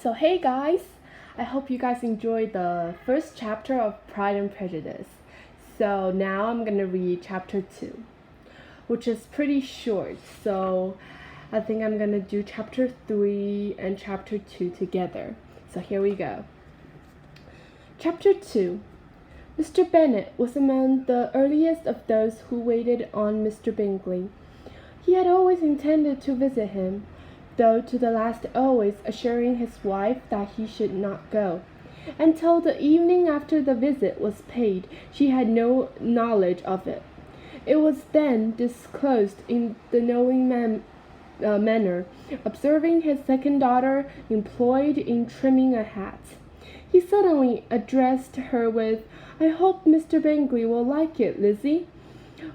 So hey guys, I hope you guys enjoyed the first chapter of Pride and Prejudice. So now I'm gonna read chapter 2, which is pretty short. So I think I'm gonna do chapter 3 and chapter 2 together. So here we go. Chapter 2. Mr. Bennet was among the earliest of those who waited on Mr. Bingley. He had always intended to visit him, though to the last always assuring his wife that he should not go. Until the evening after the visit was paid, she had no knowledge of it. It was then disclosed in the knowing manner, observing his second daughter employed in trimming a hat. He suddenly addressed her with, "I hope Mr. Bingley will like it, Lizzie."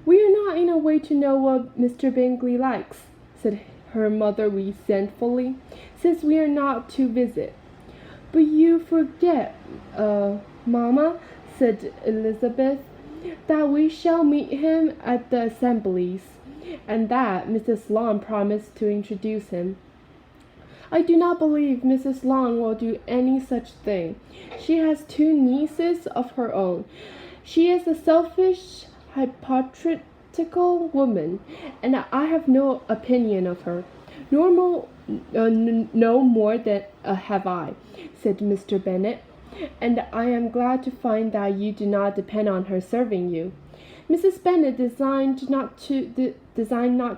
"We are not in a way to know what Mr. Bingley likes," said her mother resentfully, "since we are not to visit." "But you forget, mamma," said Elizabeth, "that we shall meet him at the assemblies, and that Mrs. Long promised to introduce him." "I do not believe Mrs. Long will do any such thing. She has 2 nieces of her own. She is a selfish, hypocritical woman, and I have no opinion of her. No more than have I," said Mr. Bennet, "and I am glad to find that you do not depend on her serving you." Mrs. Bennet designed not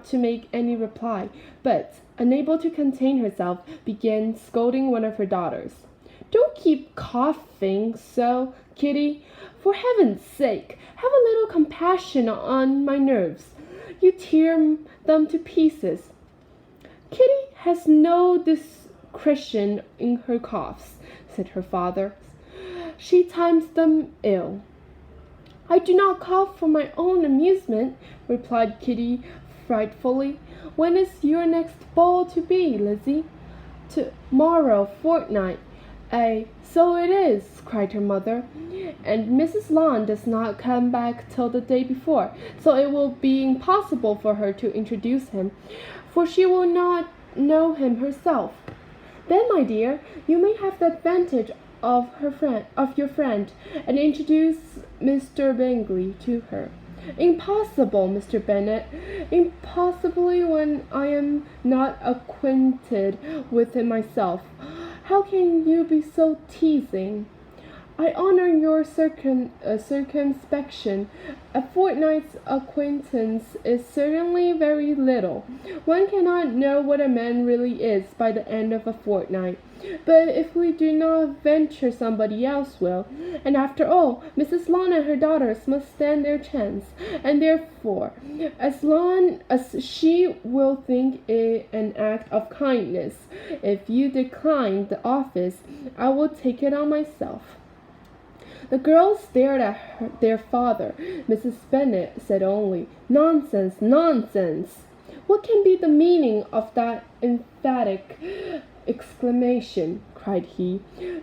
to make any reply, but, unable to contain herself, began scolding one of her daughters. "Don't keep coughing so, Kitty. For heaven's sake, have a little compassion on my nerves. You tear them to pieces." "Kitty has no discretion in her coughs," said her father. "She times them ill." "I do not cough for my own amusement," replied Kitty frightfully. "When is your next ball to be, Lizzie?" "To-morrow fortnight." "So it is," cried her mother, "and Mrs. Long does not come back till the day before, so it will be impossible for her to introduce him, for she will not know him herself." "Then, my dear, you may have the advantage of your friend, and introduce Mr. Bingley to her." "Impossible, Mr. Bennet. Impossibly when I am not acquainted with it myself. How can you be so teasing?" "I honor your circumspection. A fortnight's acquaintance is certainly very little. One cannot know what a man really is by the end of a fortnight. But if we do not venture, somebody else will. And after all, Mrs. Long and her daughters must stand their chance, and therefore, as long as she will think it an act of kindness, if you decline the office, I will take it on myself." The girls stared at their father. Mrs. Bennet said only, "Nonsense, nonsense!" "What can be the meaning of that emphatic exclamation?" cried he.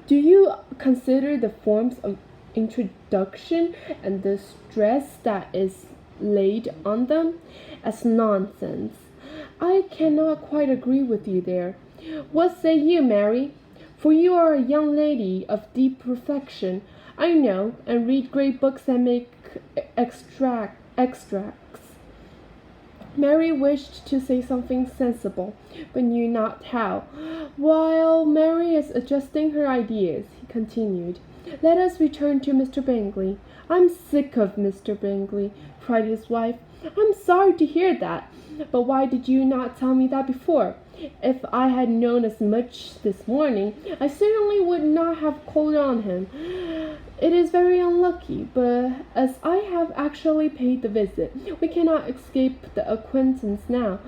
"Do you consider the forms of introduction and the stress that is laid on them as nonsense? I cannot quite agree with you there. What say you, Mary? For you are a young lady of deep reflection, I know, and read great books and make extracts." Mary wished to say something sensible, but knew not how. While Mary is adjusting her ideas, he continued, "Let us return to Mr. Bingley." "I'm sick of Mr. Bingley," cried his wife. "I'm sorry to hear that. But why did you not tell me that before? If I had known as much this morning, I certainly would not have called on him. It is very unlucky, but as I have actually paid the visit, we cannot escape the acquaintance now."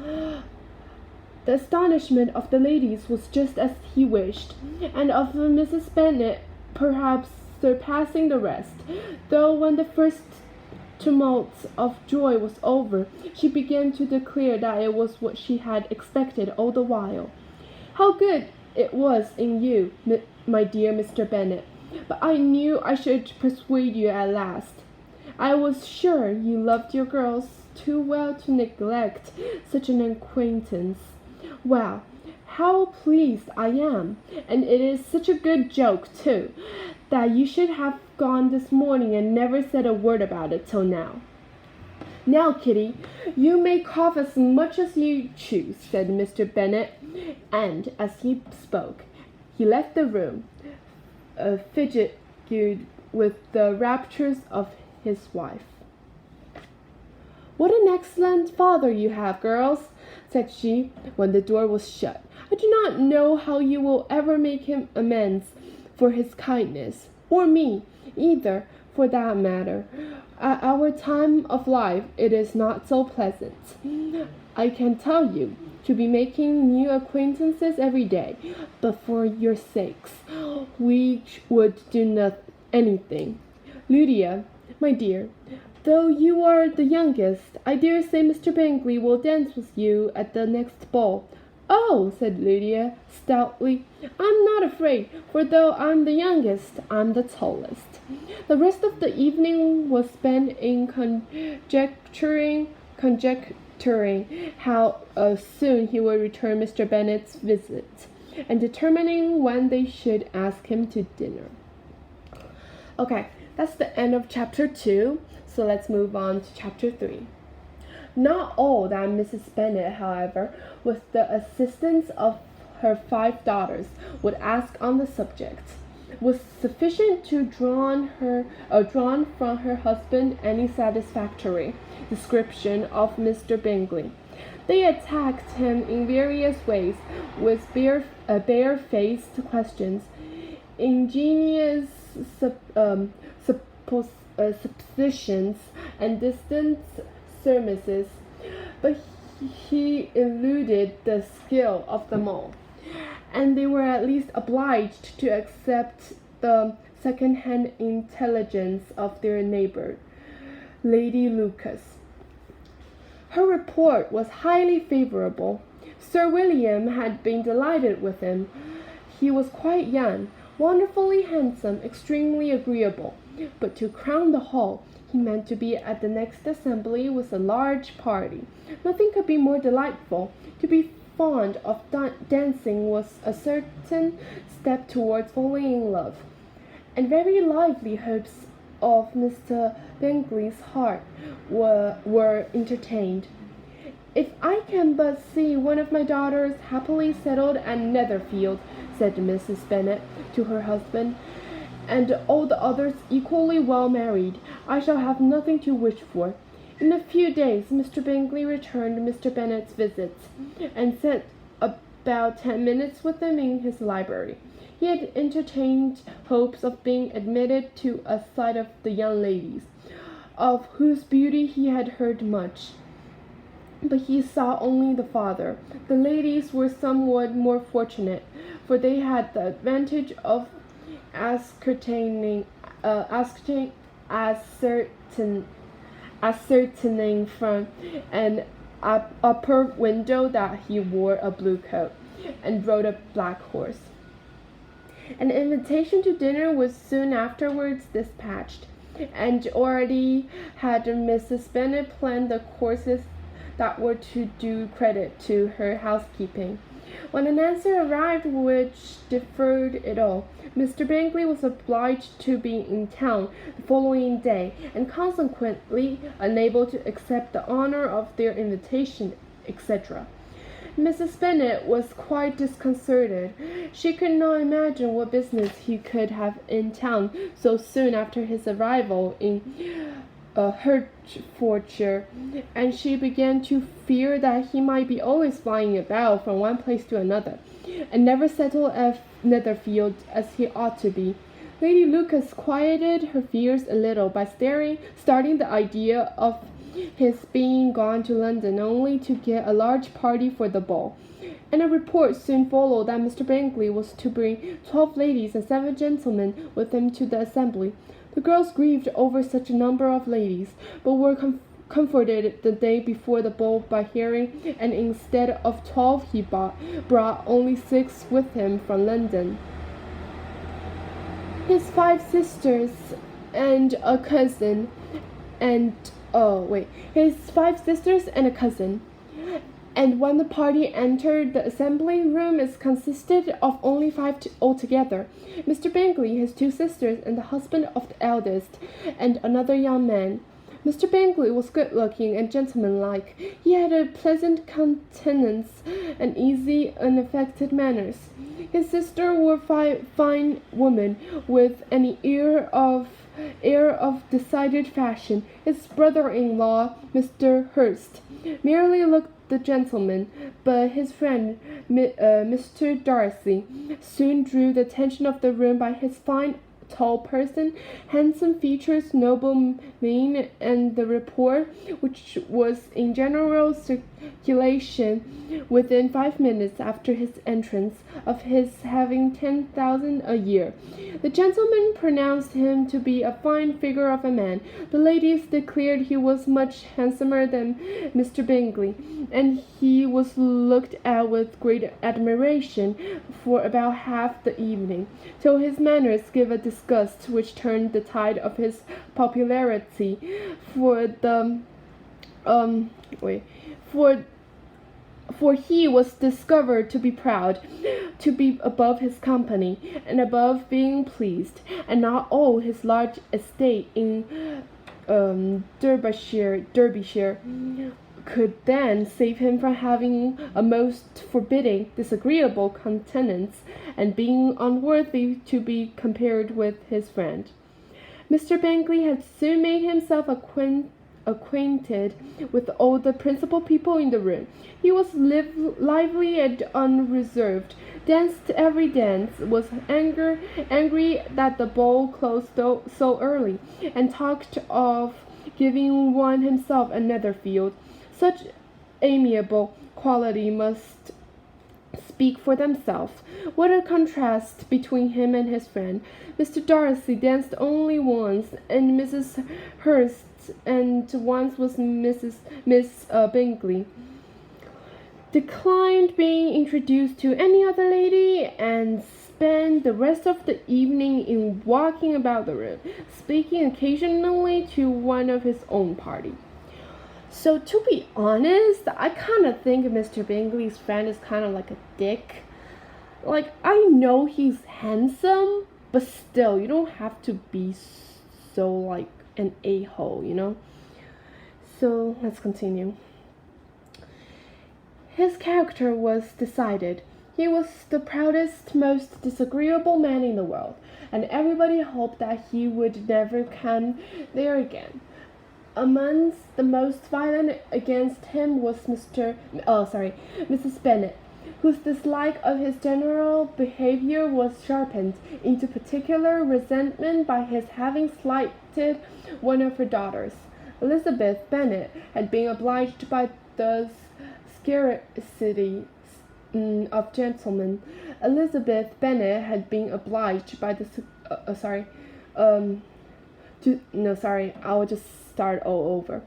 The astonishment of the ladies was just as he wished, and of Mrs. Bennet perhaps surpassing the rest, though when the first tumult of joy was over, she began to declare that it was what she had expected all the while. "How good it was in you, my dear Mr. Bennet! But I knew I should persuade you at last. I was sure you loved your girls too well to neglect such an acquaintance. Well, how pleased I am, and it is such a good joke, too, that you should have gone this morning and never said a word about it till now." "Now, Kitty, you may cough as much as you choose," said Mr. Bennet, and as he spoke, he left the room, fidgeted with the raptures of his wife. "What an excellent father you have, girls," said she, when the door was shut. "I do not know how you will ever make him amends for his kindness, or me, either, for that matter. At our time of life it is not so pleasant, I can tell you, to be making new acquaintances every day, but for your sakes we would do anything. Lydia, my dear, though you are the youngest, I dare say Mr. Bingley will dance with you at the next ball." "Oh," said Lydia, stoutly, "I'm not afraid, for though I'm the youngest, I'm the tallest." The rest of the evening was spent in conjecturing how soon he would return Mr. Bennet's visit, and determining when they should ask him to dinner. Okay, that's the end of chapter 2, so let's move on to chapter 3. Not all that Mrs. Bennet, however, with the assistance of her 5 daughters, would ask on the subject, was sufficient to drawn from her husband any satisfactory description of Mr. Bingley. They attacked him in various ways, with bare-faced questions, ingenious suppositions, and distant surmises, but he eluded the skill of them all, and they were at least obliged to accept the second-hand intelligence of their neighbor, Lady Lucas. Her report was highly favorable. Sir William had been delighted with him. He was quite young, wonderfully handsome, extremely agreeable, but to crown the whole, he meant to be at the next assembly with a large party. Nothing could be more delightful. To be fond of dancing was a certain step towards falling in love, and very lively hopes of Mr. Bingley's heart were entertained. "If I can but see one of my daughters happily settled at Netherfield," said Mrs. Bennet to her husband, "and all the others equally well married, I shall have nothing to wish for." In a few days Mr. Bingley returned Mr. Bennet's visits, and sat about 10 minutes with him in his library. He had entertained hopes of being admitted to a sight of the young ladies, of whose beauty he had heard much, but he saw only the father. The ladies were somewhat more fortunate, for they had the advantage of ascertaining from an upper window that he wore a blue coat and rode a black horse. An invitation to dinner was soon afterwards dispatched, and already had Mrs. Bennet planned the courses that were to do credit to her housekeeping. When an answer arrived which deferred it all, Mr. Bingley was obliged to be in town the following day, and consequently unable to accept the honour of their invitation, etc. Mrs. Bennet was quite disconcerted. She could not imagine what business he could have in town so soon after his arrival in Hertfordshire, and she began to fear that he might be always flying about from one place to another, and never settle at Netherfield as he ought to be. Lady Lucas quieted her fears a little by starting the idea of his being gone to London only to get a large party for the ball, and a report soon followed that Mr. Bingley was to bring 12 ladies and 7 gentlemen with him to the assembly. The girls grieved over such a number of ladies, but were comforted the day before the ball by hearing, and instead of 12 he brought only 6 with him from London. His 5 sisters and a cousin, and his 5 sisters and a cousin, and when the party entered the assembly room, it consisted of only 5 altogether: Mr. Bingley, his 2 sisters, and the husband of the eldest, and another young man. Mr. Bingley was good-looking and gentlemanlike. He had a pleasant countenance and easy, unaffected manners. His sister was a fine woman, with an air of decided fashion. His brother-in-law, Mr. Hurst, merely looked the gentleman, but his friend, Mr. Darcy, soon drew the attention of the room by his fine tall person, handsome features, noble mien, and the report which was in general circulation within 5 minutes after his entrance of his having 10,000 a year. The gentlemen pronounced him to be a fine figure of a man. The ladies declared he was much handsomer than Mr. Bingley, and he was looked at with great admiration for about half the evening, till his manners gave a disgust which turned the tide of his popularity. For he was discovered to be proud, to be above his company, and above being pleased, and not all his large estate in Derbyshire could then save him from having a most forbidding, disagreeable countenance, and being unworthy to be compared with his friend. Mr. Bingley had soon made himself acquainted with all the principal people in the room. He was lively and unreserved, danced every dance, was angry that the ball closed so early, and talked of giving one himself a Netherfield. Such amiable quality must speak for themselves. What a contrast between him and his friend. Mr. Darcy danced only once, and Mrs. Hurst, and once was Miss Bingley declined being introduced to any other lady, and spent the rest of the evening in walking about the room, speaking occasionally to one of his own party. So to be honest, I kind of think Mr. Bingley's friend is kind of like a dick. Like, I know he's handsome, but still, you don't have to be so like an a-hole, you know? So let's continue. His character was decided. He was the proudest, most disagreeable man in the world, and everybody hoped that he would never come there again. Amongst the most violent against him was Mrs. Bennet, whose dislike of his general behavior was sharpened into particular resentment by his having slighted one of her daughters. Elizabeth Bennet had been obliged by the scarcity of gentlemen. Elizabeth Bennet had been obliged by the I will just start all over.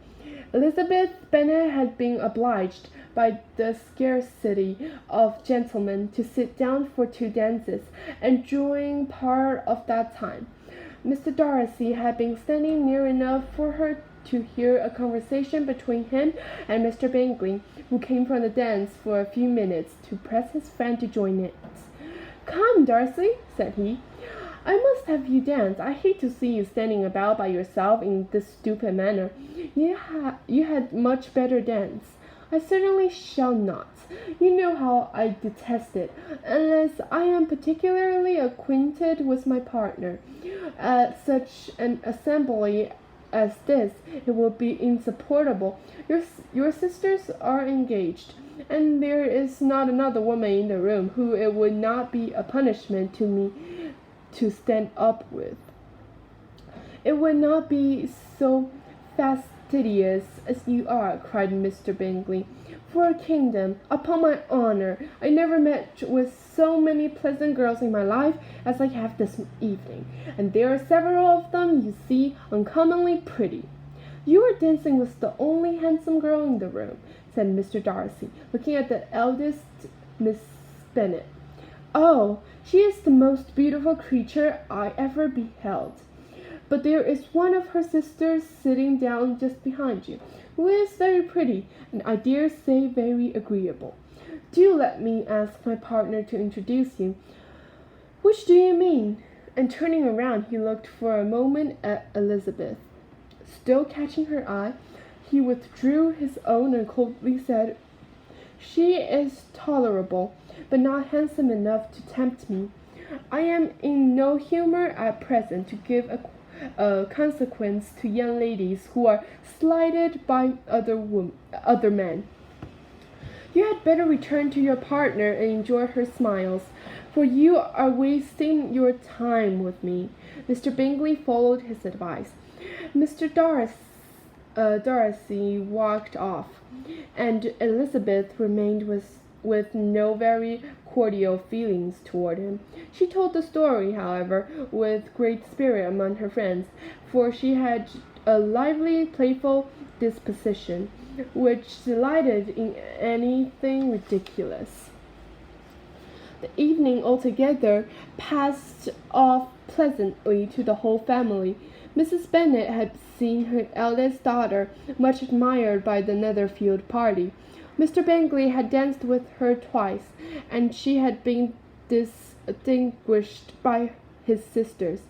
Elizabeth Bennet had been obliged by the scarcity of gentlemen to sit down for 2 dances, and during part of that time, Mr. Darcy had been standing near enough for her to hear a conversation between him and Mr. Bingley, who came from the dance for a few minutes to press his friend to join it. "Come, Darcy," said he, "I must have you dance. I hate to see you standing about by yourself in this stupid manner. You had much better dance." "I certainly shall not. You know how I detest it, unless I am particularly acquainted with my partner. At such an assembly as this, it will be insupportable. Your sisters are engaged, and there is not another woman in the room who it would not be a punishment to me to stand up with. It would not be so fastidious as you are," cried Mr. Bingley. "For a kingdom, upon my honor, I never met with so many pleasant girls in my life as I have this evening, and there are several of them, you see, uncommonly pretty." "You are dancing with the only handsome girl in the room," said Mr. Darcy, looking at the eldest Miss Bennet. "Oh, she is the most beautiful creature I ever beheld. but there is one of her sisters sitting down just behind you, who is very pretty, and I dare say very agreeable. Do let me ask my partner to introduce you. Which do you mean?" And turning around, he looked for a moment at Elizabeth. Still catching her eye, he withdrew his own and coldly said, "She is tolerable, but not handsome enough to tempt me. I am in no humor at present to give a consequence to young ladies who are slighted by other men. You had better return to your partner and enjoy her smiles, for you are wasting your time with me." Mr. Bingley followed his advice. Mr. Darcy walked off, and Elizabeth remained with no very cordial feelings toward him. She told the story, however, with great spirit among her friends, for she had a lively, playful disposition, which delighted in anything ridiculous. The evening altogether passed off pleasantly to the whole family. Mrs. Bennet had seen her eldest daughter much admired by the Netherfield party. Mr. Bingley had danced with her twice, and she had been distinguished by his sisters.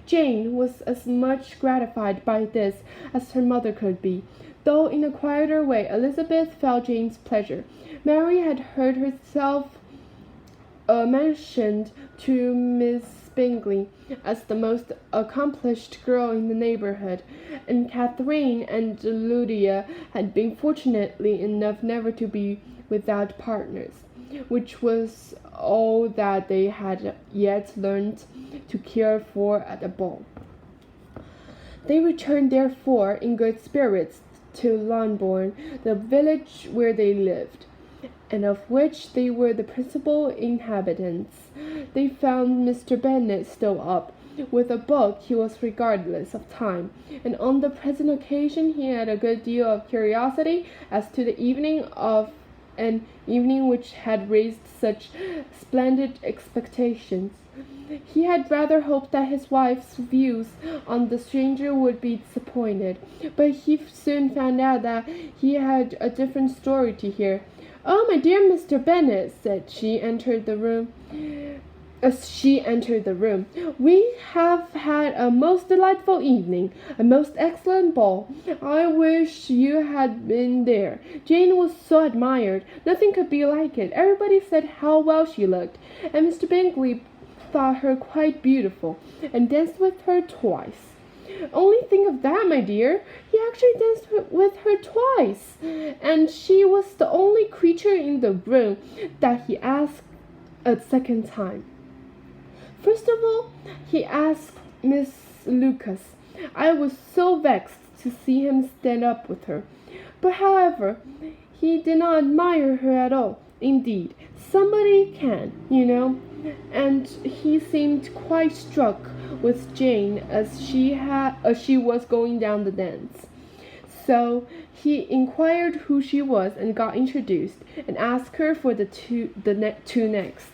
Jane was as much gratified by this as her mother could be, though in a quieter way. Elizabeth felt Jane's pleasure. Mary had heard herself mentioned to Miss Bingley as the most accomplished girl in the neighborhood, and Catherine and Lydia had been fortunately enough never to be without partners, which was all that they had yet learned to care for at a ball. They returned, therefore, in good spirits to Longbourn, the village where they lived, and of which they were the principal inhabitants. They found Mr. Bennet still up. With a book he was regardless of time, and on the present occasion he had a good deal of curiosity as to the evening of an evening which had raised such splendid expectations. He had rather hoped that his wife's views on the stranger would be disappointed, but he soon found out that he had a different story to hear. "Oh, my dear Mr. Bennet," said she, as she entered the room, "we have had a most delightful evening, a most excellent ball. I wish you had been there. Jane was so admired. Nothing could be like it. Everybody said how well she looked, and Mr. Bingley thought her quite beautiful, and danced with her twice." "Only think of that, my dear! He actually danced with her twice, and she was the only creature in the room that he asked a second time. First of all, he asked Miss Lucas. I was so vexed to see him stand up with her. But however, he did not admire her at all. Indeed, somebody can, you know, and he seemed quite struck with Jane as she was going down the dance. So he inquired who she was and got introduced, and asked her for the two next.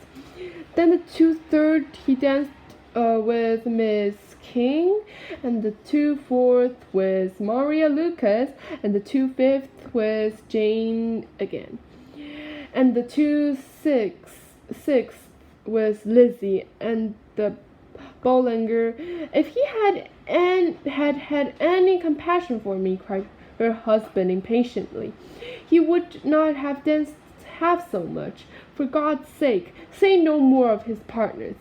Then the 2/3 he danced with Miss King, and the 2/4 with Maria Lucas, and the 2/5 with Jane again, and the 2/6 with Lizzie and the Bollinger. If he had any compassion for me, cried her husband impatiently, he would not have danced half so much. For God's sake, say no more of his partners.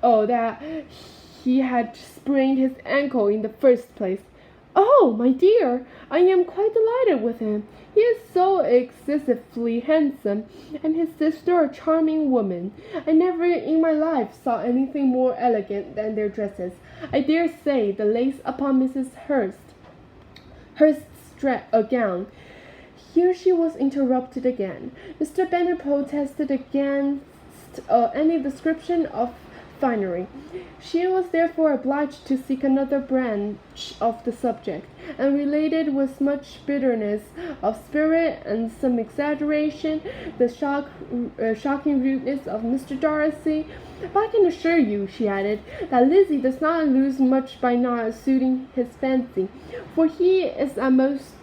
Oh, that he had sprained his ankle in the first place. Oh, my dear, I am quite delighted with him. He is so excessively handsome, and his sister a charming woman. I never in my life saw anything more elegant than their dresses. I dare say the lace upon Mrs. Hurst's gown." Here she was interrupted again. Mr. Bennet protested against any description of finery. She was therefore obliged to seek another branch of the subject, and related with much bitterness of spirit and some exaggeration the shocking rudeness of Mr. Darcy. But I can assure you, she added, that Lizzie does not lose much by not suiting his fancy, for he is a most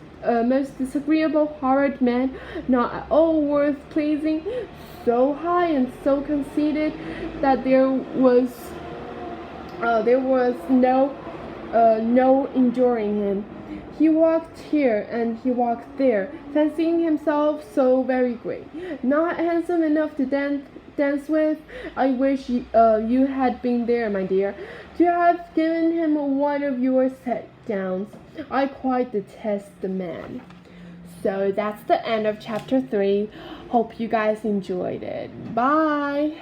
disagreeable, horrid man, not at all worth pleasing, so high and so conceited that there was no enduring him. He walked here and he walked there, fancying himself so very great, not handsome enough to dance with. I wish you had been there, my dear, to have given him one of your set downs. I quite detest the man. So that's the end of chapter 3. Hope you guys enjoyed it. Bye.